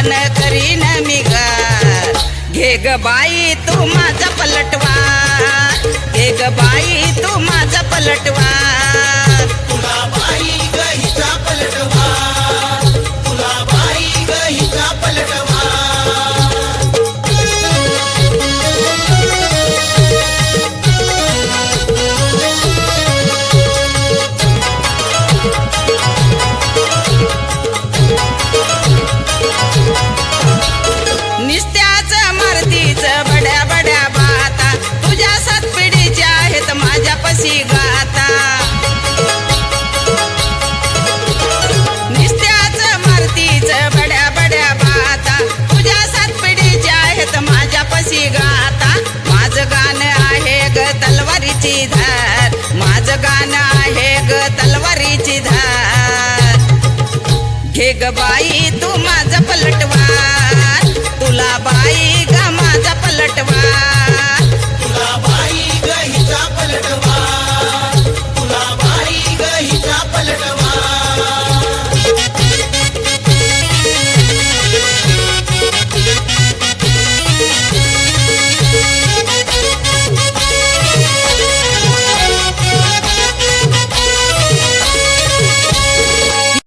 गाण करीन मी गार. घे ग बाई तू माझा पलटवार, घे ग बाई तू माझा पलटवार. तुला बाई ग हिचा पलटवार, तुला बाई ग हिचा पलटवार. निस्त्याच मारतीच बड्या बड्या बाता, तुझ्या 7 पिढीच्या आहेत माझ्यापाशी गाता. निस्त्याच मारतीच बड्या बड्या बाता, तुझ्या 7 पिढीच्या आहेत माझ्यापाशी गाता. माझं गाणं आहे ग तलवारीची धार, माझं गाणं आहे ग तलवारीची धार. घे ग बाई तू माझा पलटवार, तुला बाई ग माझा पलटवार.